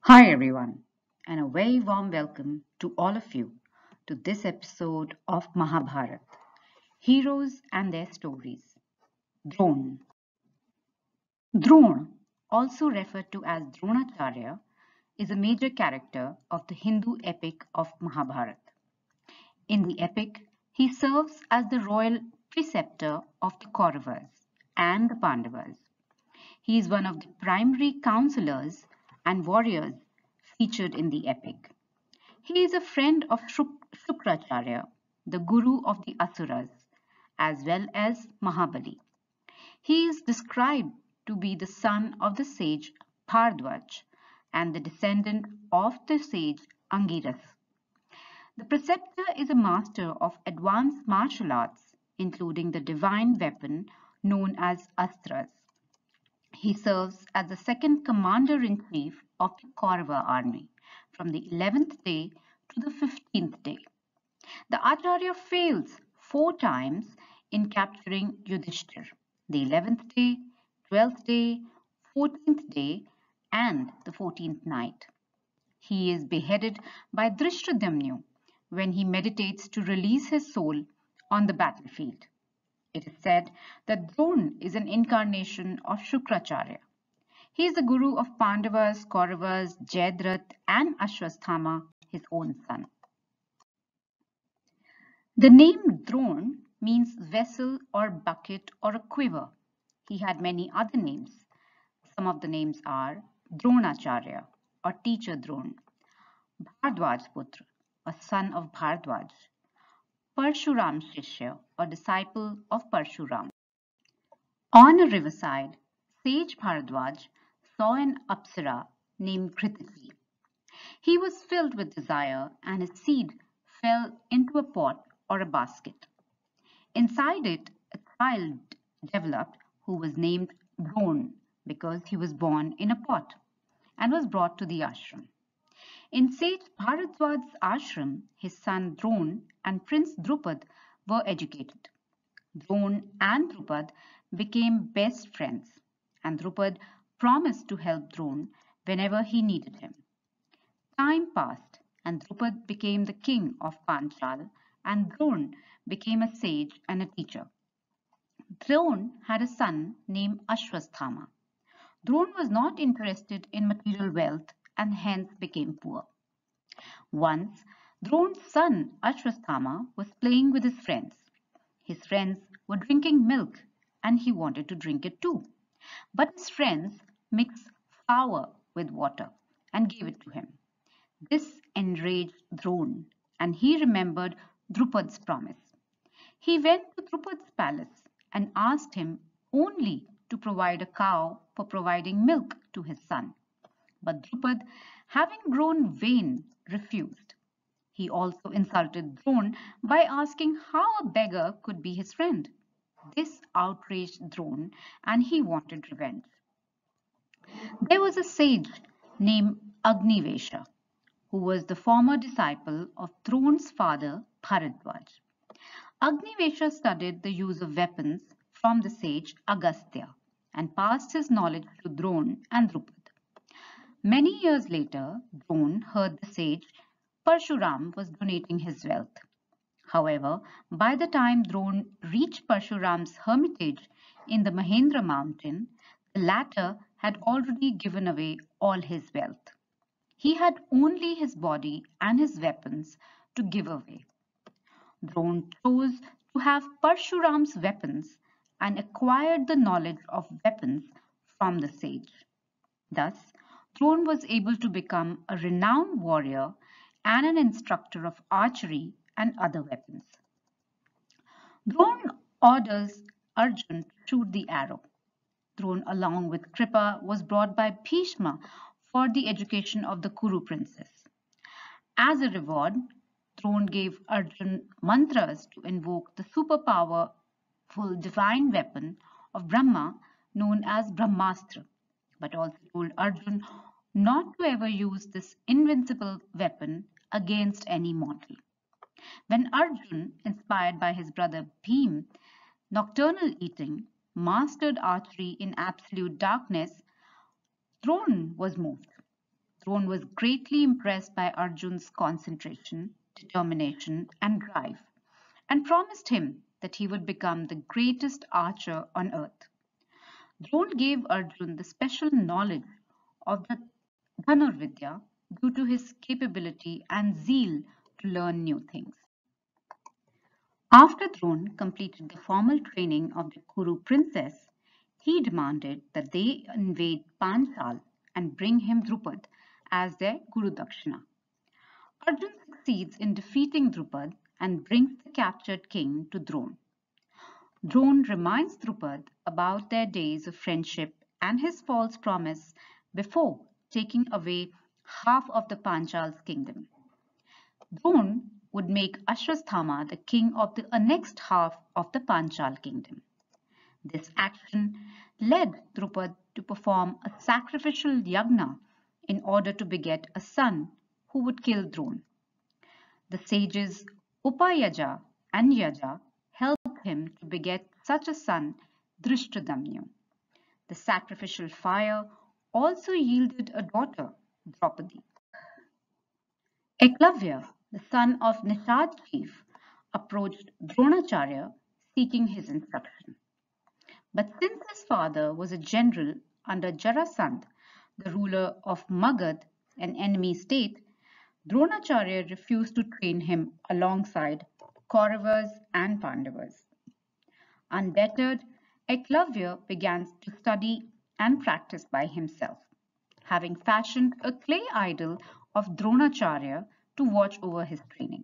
Hi everyone, and a very warm welcome to all of you to this episode of Mahabharata, Heroes and Their Stories. Drona. Drona, also referred to as Dronacharya, is a major character of the Hindu epic of Mahabharata. In the epic, he serves as the royal preceptor of the Kauravas and the Pandavas. He is one of the primary counselors and warriors featured in the epic. He is a friend of Shukracharya, the guru of the Asuras, as well as Mahabali. He is described to be the son of the sage Bhardwaj and the descendant of the sage Angiras. The preceptor is a master of advanced martial arts, including the divine weapon known as Astras. He serves as the second commander-in-chief of the Kaurava army from the 11th day to the 15th day. The Acharya fails 4 times in capturing Yudhishthir, the 11th day, 12th day, 14th day, and the 14th night. He is beheaded by Drishtadyumna when he meditates to release his soul on the battlefield. It is said that Drona is an incarnation of Shukracharya. He is the guru of Pandavas, Kauravas, Jayadratha, and Ashwasthama, his own son. The name Drona means vessel or bucket or a quiver. He had many other names. Some of the names are Dronacharya or teacher Drona, Bhardwaj Putra, a son of Bhardwaj, Parshuram Shishya, a disciple of Parshuram. On a riverside, sage Bhardwaj saw an apsara named Kritiki. He was filled with desire and his seed fell into a pot or a basket. Inside it, a child developed who was named Drona because he was born in a pot and was brought to the ashram. In sage Bharadwaj's ashram, his son Drona and Prince Drupad were educated. Drona and Drupad became best friends, and Drupad promised to help Drona whenever he needed him. Time passed, and Drupad became the king of Panchal, and Drona became a sage and a teacher. Drona had a son named Ashwasthama. Drona was not interested in material wealth and hence became poor. Once, Drona's son Ashwasthama was playing with his friends. His friends were drinking milk and he wanted to drink it too. But his friends mixed flour with water and gave it to him. This enraged Drona and he remembered Drupad's promise. He went to Drupad's palace and asked him only to provide a cow for providing milk to his son. But Drupad, having grown vain, refused. He also insulted Drona by asking how a beggar could be his friend. This outraged Drona and he wanted revenge. There was a sage named Agnivesha who was the former disciple of Drona's father Bharadwaj. Agnivesha studied the use of weapons from the sage Agastya and passed his knowledge to Drona and Drupad. Many years later, Drona heard the sage Parshuram was donating his wealth. However, by the time Drona reached Parshuram's hermitage in the Mahendra mountain, the latter had already given away all his wealth. He had only his body and his weapons to give away. Drona chose to have Parshuram's weapons and acquired the knowledge of weapons from the sage. Thus, Drona was able to become a renowned warrior and an instructor of archery and other weapons. Drona orders Arjun to shoot the arrow. Drona, along with Kripa, was brought by Bhishma for the education of the Kuru princess. As a reward, Drona gave Arjun mantras to invoke the superpowerful divine weapon of Brahma known as Brahmastra, but also told Arjun not to ever use this invincible weapon against any mortal. When Arjun, inspired by his brother Bhim, nocturnal eating, mastered archery in absolute darkness, Drona was moved. Drona was greatly impressed by Arjun's concentration, determination, and drive, and promised him that he would become the greatest archer on earth. Drona gave Arjun the special knowledge of the Dhanurvidya due to his capability and zeal to learn new things. After Drona completed the formal training of the Kuru princess, he demanded that they invade Panchal and bring him Drupad as their Guru Dakshina. Arjun succeeds in defeating Drupad and brings the captured king to Drona. Drona reminds Drupad about their days of friendship and his false promise before taking away half of the Panchal's kingdom. Drona would make Ashwasthama the king of the next half of the Panchal kingdom. This action led Drupad to perform a sacrificial yagna in order to beget a son who would kill Drona. The sages Upayaja and Yaja helped him to beget such a son, Drishtadamnu. The sacrificial fire also yielded a daughter, Draupadi. Eklavya, the son of Nishad chief, approached Dronacharya seeking his instruction. But since his father was a general under Jarasandh, the ruler of Magad, an enemy state, Dronacharya refused to train him alongside Kauravas and Pandavas. Undeterred, Eklavya began to study and practice by himself, having fashioned a clay idol of Dronacharya to watch over his training.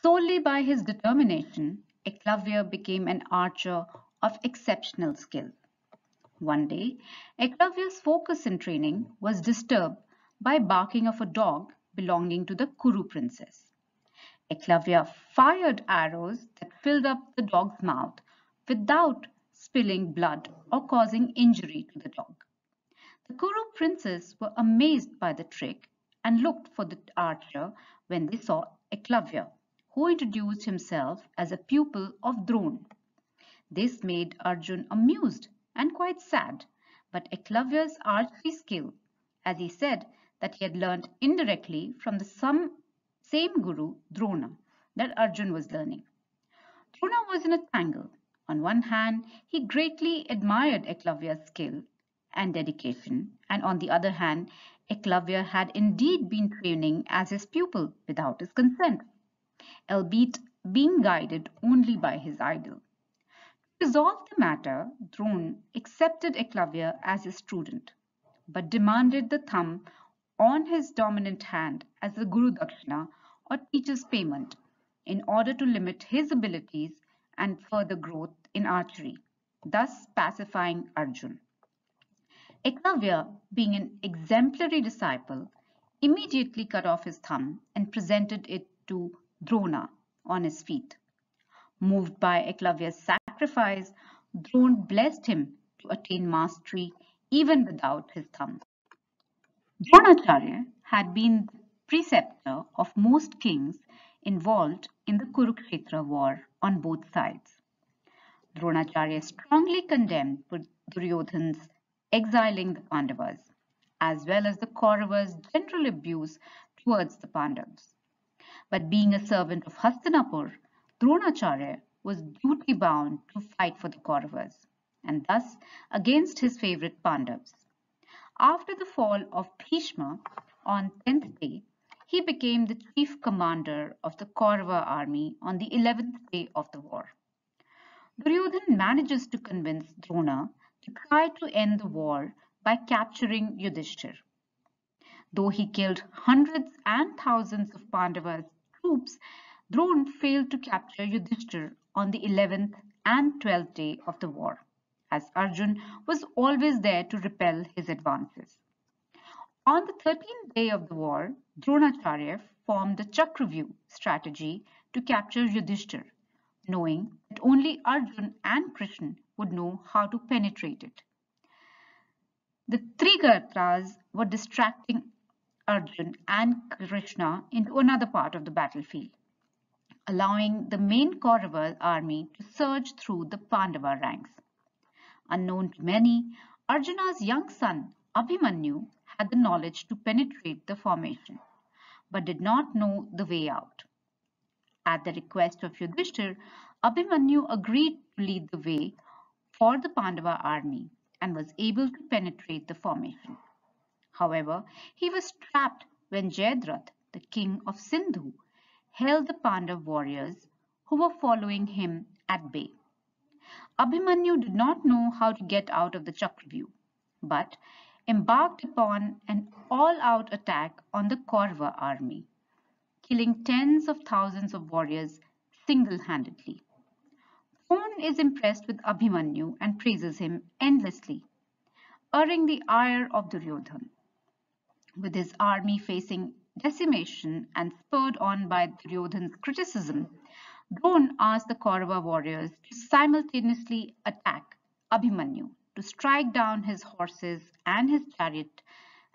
Solely by his determination, Eklavya became an archer of exceptional skill. One day, Eklavya's focus in training was disturbed by barking of a dog belonging to the Kuru princess. Eklavya fired arrows that filled up the dog's mouth without spilling blood or causing injury to the dog. The Kuru princes were amazed by the trick and looked for the archer when they saw Eklavya, who introduced himself as a pupil of Drona. This made Arjun amused and quite sad, but Eklavya's archery skill, as he said that he had learned indirectly from the same guru, Drona, that Arjun was learning. Drona was in a tangle. On one hand, he greatly admired Eklavya's skill and dedication, and on the other hand, Eklavya had indeed been training as his pupil without his consent, albeit being guided only by his idol. To resolve the matter, Drona accepted Eklavya as his student, but demanded the thumb on his dominant hand as the Guru Dakshina or teacher's payment in order to limit his abilities and further growth in archery, thus pacifying Arjun. Eklavya, being an exemplary disciple, immediately cut off his thumb and presented it to Drona on his feet. Moved by Eklavya's sacrifice, Drona blessed him to attain mastery even without his thumb. Dronacharya had been the preceptor of most kings involved in the Kurukshetra war on both sides. Dronacharya strongly condemned Duryodhana's exiling the Pandavas, as well as the Kauravas' general abuse towards the Pandavas. But being a servant of Hastinapur, Dronacharya was duty bound to fight for the Kauravas, and thus against his favorite Pandavas. After the fall of Bhishma on 10th day, he became the chief commander of the Kaurava army on the 11th day of the war. Duryodhana manages to convince Drona to try to end the war by capturing Yudhishthir. Though he killed hundreds and thousands of Pandavas' troops, Drona failed to capture Yudhishthir on the 11th and 12th day of the war, as Arjun was always there to repel his advances. On the 13th day of the war, Dronacharya formed the Chakravyuh strategy to capture Yudhishthir, knowing that only Arjun and Krishna would know how to penetrate it. The Trigatras were distracting Arjun and Krishna into another part of the battlefield, allowing the main Kaurava army to surge through the Pandava ranks. Unknown to many, Arjuna's young son Abhimanyu had the knowledge to penetrate the formation, but did not know the way out. At the request of Yudhishthir, Abhimanyu agreed to lead the way for the Pandava army and was able to penetrate the formation. However, he was trapped when Jayadratha, the king of Sindhu, held the Pandav warriors who were following him at bay. Abhimanyu did not know how to get out of the Chakravyuh, but embarked upon an all-out attack on the Kaurava army, killing tens of thousands of warriors single-handedly. Drona is impressed with Abhimanyu and praises him endlessly, earning the ire of Duryodhana. With his army facing decimation and spurred on by Duryodhana's criticism, Drona asked the Kaurava warriors to simultaneously attack Abhimanyu, to strike down his horses and his chariot,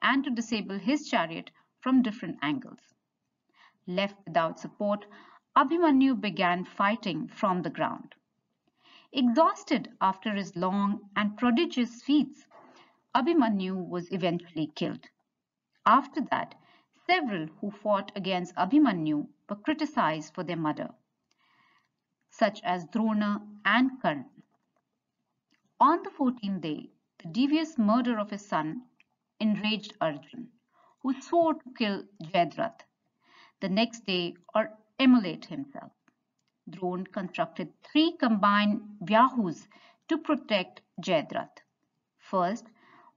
and to disable his chariot from different angles. Left without support, Abhimanyu began fighting from the ground. Exhausted after his long and prodigious feats, Abhimanyu was eventually killed. After that, several who fought against Abhimanyu were criticized for their murder, such as Drona and Karna. On the 14th day, the devious murder of his son enraged Arjuna, who swore to kill Jayadratha the next day or immolate himself. Drona constructed 3 combined Vyahus to protect Jayadratha. First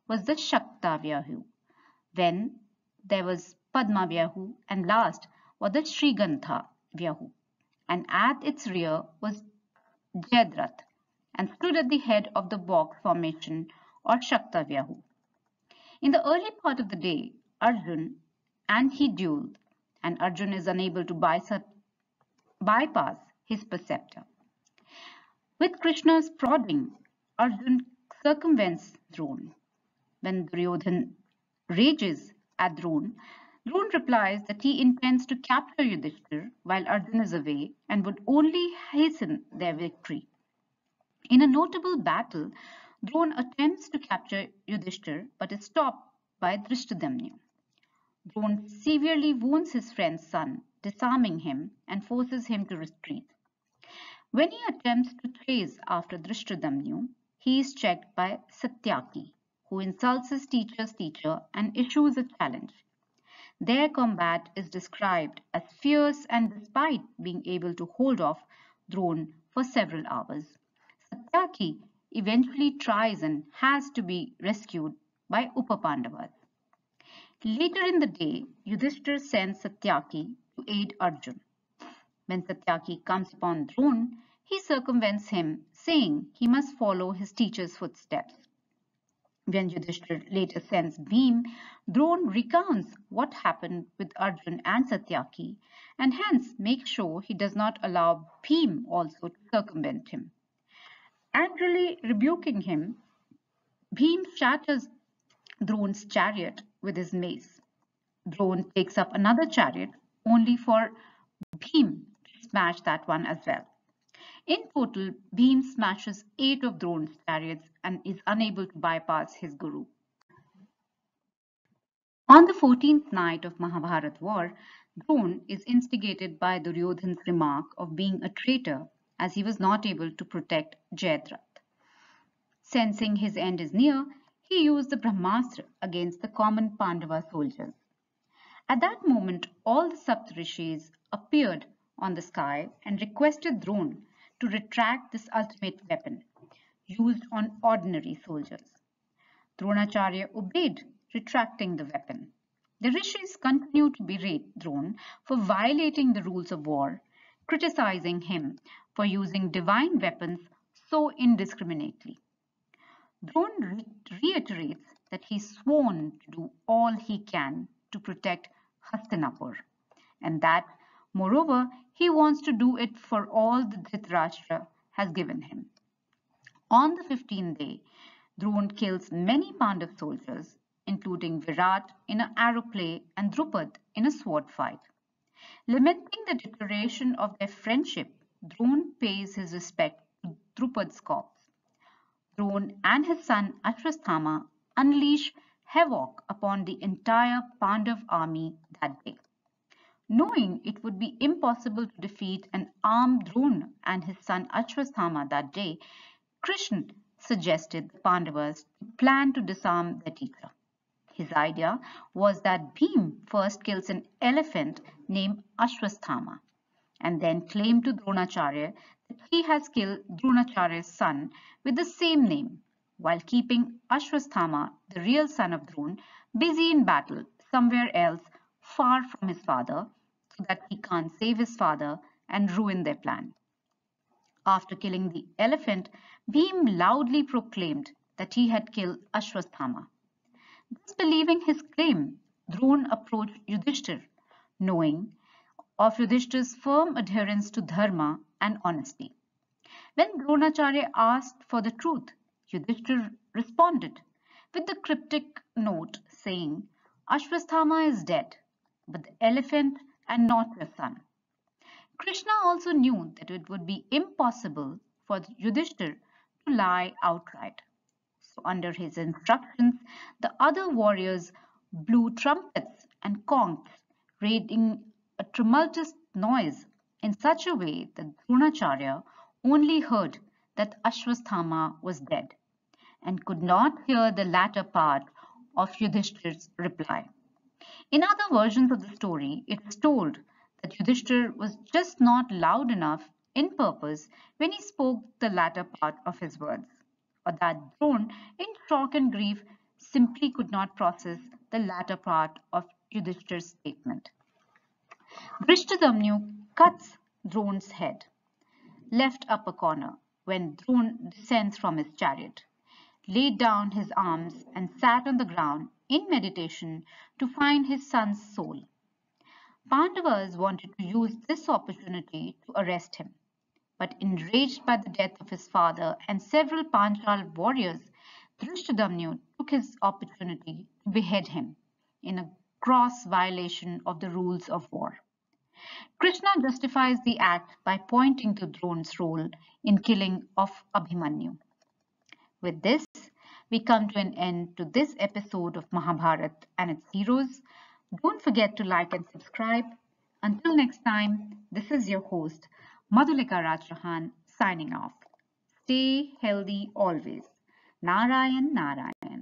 was the Shakta Vyahu, then there was Padma Vyahu, and last was the Shrigantha Vyahu. And at its rear was Jayadratha, and stood at the head of the box formation or Shakta Vyahu. In the early part of the day, Arjuna and he duelled, and Arjuna is unable to bypass his preceptor. With Krishna's prodding, Arjuna circumvents Drona. When Duryodhana rages at Drona, Drona replies that he intends to capture Yudhishthir while Arjuna is away and would only hasten their victory. In a notable battle, Drona attempts to capture Yudhishthir but is stopped by Drishtadamna. Drona severely wounds his friend's son, disarming him and forces him to retreat. When he attempts to chase after Drishtadamna, he is checked by Satyaki, who insults his teacher's teacher and issues a challenge. Their combat is described as fierce, and despite being able to hold off Drona for several hours, Satyaki eventually tries and has to be rescued by Upapandavas. Later in the day, Yudhishthir sends Satyaki to aid Arjuna. When Satyaki comes upon Drona, he circumvents him, saying he must follow his teacher's footsteps. When Yudhishthir later sends Bhim, Drona recounts what happened with Arjuna and Satyaki, and hence makes sure he does not allow Bhim also to circumvent him. Angrily rebuking him, Bhim shatters Drona's chariot with his mace. Drona takes up another chariot, only for Bhim to smash that one as well. In total, Bhim smashes 8 of Drona's chariots and is unable to bypass his guru. On the 14th night of Mahabharat war, Drona is instigated by Duryodhana's remark of being a traitor as he was not able to protect Jayadratha. Sensing his end is near, he used the Brahmastra against the common Pandava soldiers. At that moment, all the Saptarishis appeared on the sky and requested Drona to retract this ultimate weapon, used on ordinary soldiers. Dronacharya obeyed, retracting the weapon. The rishis continued to berate Drona for violating the rules of war, criticizing him for using divine weapons so indiscriminately. Drona reiterates that he's sworn to do all he can to protect Hastinapur, and that, moreover, he wants to do it for all that Dhritarashtra has given him. On the 15th day, Drona kills many Pandav soldiers, including Virat in an arrow play and Drupad in a sword fight. Lamenting the deterioration of their friendship, Drona pays his respect to Drupad's corpse. Drona and his son Ashwasthama unleash havoc upon the entire Pandav army that day. Knowing it would be impossible to defeat an armed Drona and his son Ashwasthama that day, Krishna suggested the Pandavas to plan to disarm the teacher. His idea was that Bhim first kills an elephant named Ashwasthama and then claim to Dronacharya that he has killed Dronacharya's son with the same name, while keeping Ashwasthama, the real son of Drona, busy in battle somewhere else far from his father, so that he can't save his father and ruin their plan. After killing the elephant, Bhim loudly proclaimed that he had killed Ashwasthama. Disbelieving his claim, Drona approached Yudhishthir, knowing of Yudhishthir's firm adherence to dharma and honesty. When Dronacharya asked for the truth, Yudhishthir responded with the cryptic note saying, Ashwasthama is dead, but the elephant and not your son. Krishna also knew that it would be impossible for Yudhishthir to lie outright. So under his instructions, the other warriors blew trumpets and conchs, raising a tumultuous noise in such a way that Dronacharya only heard that Ashwasthama was dead and could not hear the latter part of Yudhishthir's reply. In other versions of the story, it is told that Yudhishthir was just not loud enough in purpose when he spoke the latter part of his words, or that Drona, in shock and grief, simply could not process the latter part of Yudhishthir's statement. Drishtadyumna cuts Drona's head, left upper corner, when Drona descends from his chariot, laid down his arms and sat on the ground in meditation to find his son's soul. Pandavas wanted to use this opportunity to arrest him, but enraged by the death of his father and several Panchal warriors, Drishtadyumna took his opportunity to behead him in a gross violation of the rules of war. Krishna justifies the act by pointing to Drona's role in killing of Abhimanyu. With this, we come to an end to this episode of Mahabharata and its heroes. Don't forget to like and subscribe. Until next time, this is your host, Madhulika Chauhan, signing off. Stay healthy always. Narayan Narayan.